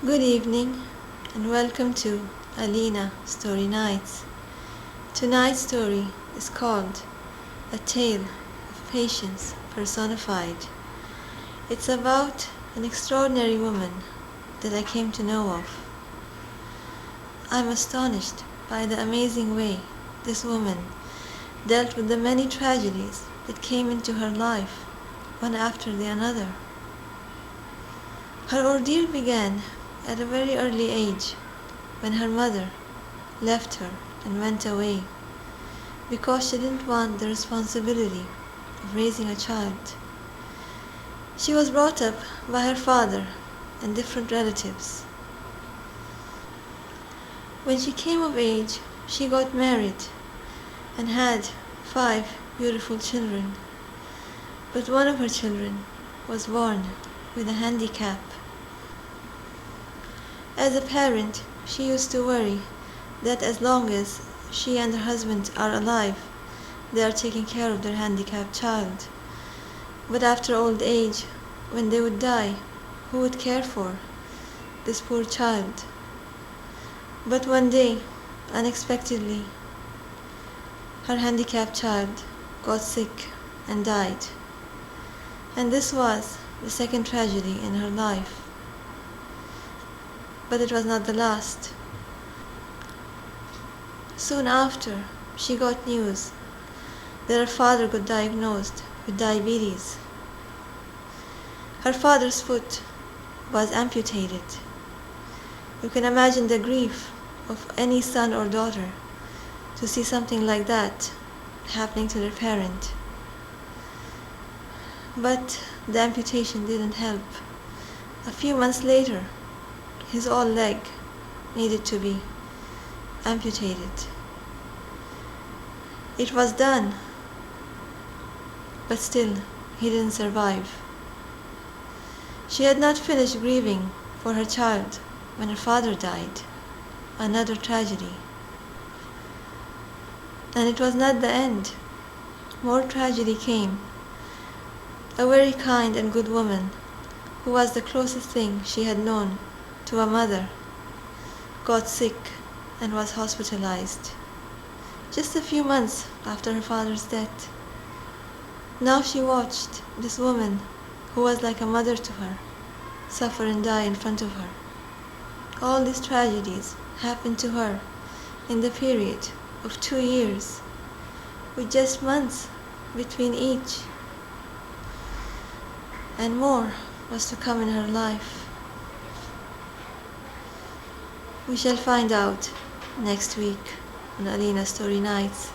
Good evening and welcome to Aleena Story Nights. Tonight's story is called A Tale of Patience Personified. It's about an extraordinary woman that I came to know of. I'm astonished by the amazing way this woman dealt with the many tragedies that came into her life, one after the another. Her ordeal began at a very early age, when her mother left her and went away because she didn't want the responsibility of raising a child. She was brought up by her father and different relatives. When she came of age, she got married and had 5 beautiful children, but one of her children was born with a handicap. As a parent, she used to worry that as long as she and her husband are alive, they are taking care of their handicapped child. But after old age, when they would die, who would care for this poor child? But one day, unexpectedly, her handicapped child got sick and died. And this was the second tragedy in her life. But it was not the last. Soon after, she got news that her father got diagnosed with diabetes. Her father's foot was amputated. You can imagine the grief of any son or daughter to see something like that happening to their parent. But the amputation didn't help. A few months later, his whole leg needed to be amputated. It was done, but still he didn't survive. She had not finished grieving for her child when her father died. Another tragedy. And it was not the end. More tragedy came. A very kind and good woman, who was the closest thing she had known to a mother, got sick and was hospitalized just a few months after her father's death. Now she watched this woman, who was like a mother to her, suffer and die in front of her. All these tragedies happened to her in the period of 2 years, with just months between each. And more was to come in her life. We shall find out next week on Aleena Story Nights.